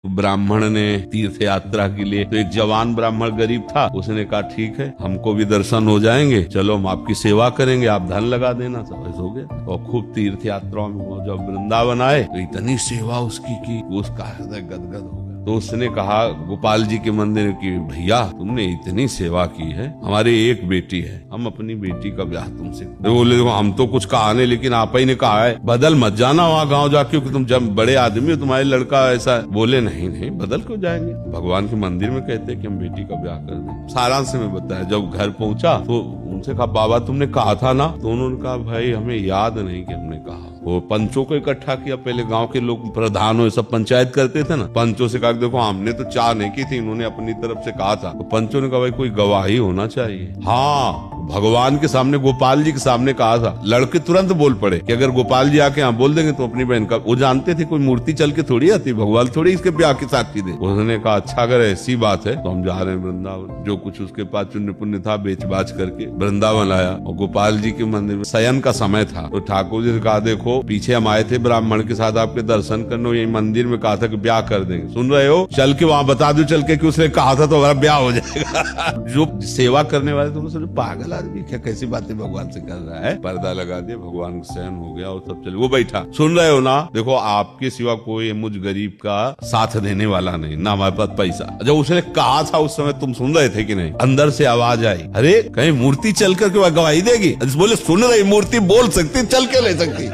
ब्राह्मण ने तीर्थ यात्रा के लिए, तो एक जवान ब्राह्मण गरीब था, उसने कहा ठीक है हमको भी दर्शन हो जाएंगे, चलो हम आपकी सेवा करेंगे, आप धन लगा देना। सब हो गया और खूब तीर्थ यात्राओं में हुआ। जब वृंदावन आए तो इतनी सेवा उसकी की उसका हृदय गदगद हो गया। तो उसने कहा गोपाल जी के मंदिर की, भैया तुमने इतनी सेवा की है, हमारी एक बेटी है, हम अपनी बेटी का ब्याह तुमसे। तो बोले देखो हम तो कुछ कहा नहीं, लेकिन आप ही ने कहा है बदल मत जाना वहाँ गाँव जाके, क्योंकि तुम जब बड़े आदमी हो, तुम्हारे लड़का ऐसा। बोले नहीं नहीं बदल क्यों जाएंगे, भगवान के मंदिर में कहते कि हम बेटी का ब्याह कर दें। सारांश में बताया। जब घर पहुंचा तो उनसे कहा बाबा तुमने कहा था ना, तो उन्होंने कहा भाई हमें याद नहीं कि हमने कहा। वो पंचों को इकट्ठा किया, पहले गांव के लोग प्रधान हो सब पंचायत करते थे ना, पंचों से कहा देखो हमने तो चाह नहीं की थी, इन्होंने अपनी तरफ से कहा था। तो पंचों ने कहा भाई कोई गवाही होना चाहिए। हाँ भगवान के सामने, गोपाल जी के सामने कहा था। लड़के तुरंत बोल पड़े कि अगर गोपाल जी आके यहाँ बोल देंगे तो अपनी बहन का। वो जानते थे कोई मूर्ति चल के थोड़ी आती, भगवान थोड़ी इसके ब्याह की साक्षी दे। उन्होंने कहा अच्छा अगर ऐसी बात है तो हम जा रहे हैं वृंदावन। जो कुछ उसके पास चुन्य पुण्य था बेच बाच करके वृंदावन आया। और गोपाल जी के मंदिर में शयन का समय था, तो ठाकुर जी ने कहा देखो पीछे हम आए थे ब्राह्मण के साथ आपके दर्शन करने, यही मंदिर में कहा था कि ब्याह कर देंगे, सुन रहे हो, चल के वहाँ बता दो चल के कि उसने कहा था तो हमारा ब्याह हो जाएगा। जो सेवा करने वाले तुम समझो पागल आदमी क्या, कैसी बातें भगवान से कर रहा है। पर्दा लगा दिया, भगवान का शयन हो गया और सब चले। वो बैठा, सुन रहे हो ना, देखो आपके सिवा कोई मुझ गरीब का साथ देने वाला नहीं, ना हमारे पास पैसा। जब उसने कहा था उस समय तुम सुन रहे थे कि नहीं? अंदर से आवाज आई, अरे कहीं मूर्ति चल करके गवाही देगी? बोले सुन रही, मूर्ति बोल सकती चल के ले सकती।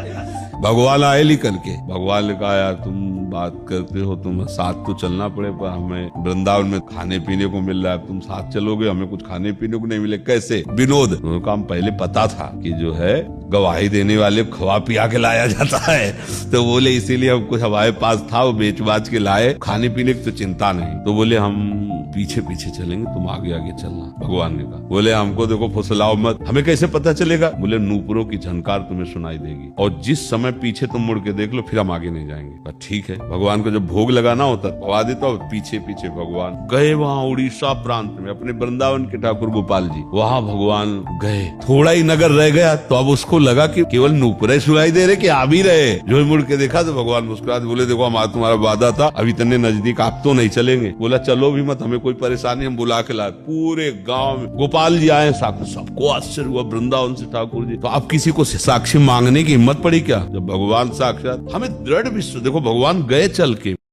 भगवान आए लिखल के, भगवान ने कहा यार तुम बात करते हो, तुम साथ तो चलना पड़े, पर हमें वृंदावन में खाने पीने को मिल रहा है, तुम साथ चलोगे हमें कुछ खाने पीने को नहीं मिले, कैसे? विनोद। उनका हम पहले पता था कि जो है गवाही देने वाले खवा पिया के लाया जाता है, तो बोले इसीलिए हम कुछ हमारे पास था वो बेच बाच के लाए, खाने पीने की तो चिंता नहीं। तो बोले हम पीछे पीछे चलेंगे, तुम आगे आगे चलना। भगवान ने कहा, बोले हमको देखो फुसलाओ मत, हमें कैसे पता चलेगा? बोले नूपुरों की झनकार तुम्हें सुनाई देगी, और जिस समय पीछे तुम मुड़ के देख लो फिर हम आगे नहीं जाएंगे। ठीक है। भगवान को जब भोग लगाना होता पवा देता हो, पीछे पीछे भगवान गए वहाँ उड़ीसा प्रांत में अपने वृंदावन के ठाकुर गोपाल जी, वहाँ भगवान गए। थोड़ा ही नगर रह गया तो अब उसको लगा कि केवल नूपुरे सुनाई दे रहे कि आ भी रहे। जो मुड़ के देखा तो भगवान मुस्कुराते बोले देखो हमारा तुम्हारा वादा था, अभी इतने नजदीक आप तो नहीं चलेंगे। बोला चलो भी मत, हमें कोई परेशानी, हम बुला के लाए। पूरे गाँव में गोपाल जी आए, सबको आश्चर्य हुआ वृंदावन से ठाकुर जी। तो आप किसी को साक्षी मांगने की हिम्मत पड़ी क्या? जब भगवान साक्षात, हमें दृढ़ विश्वास, देखो भगवान गए चल के।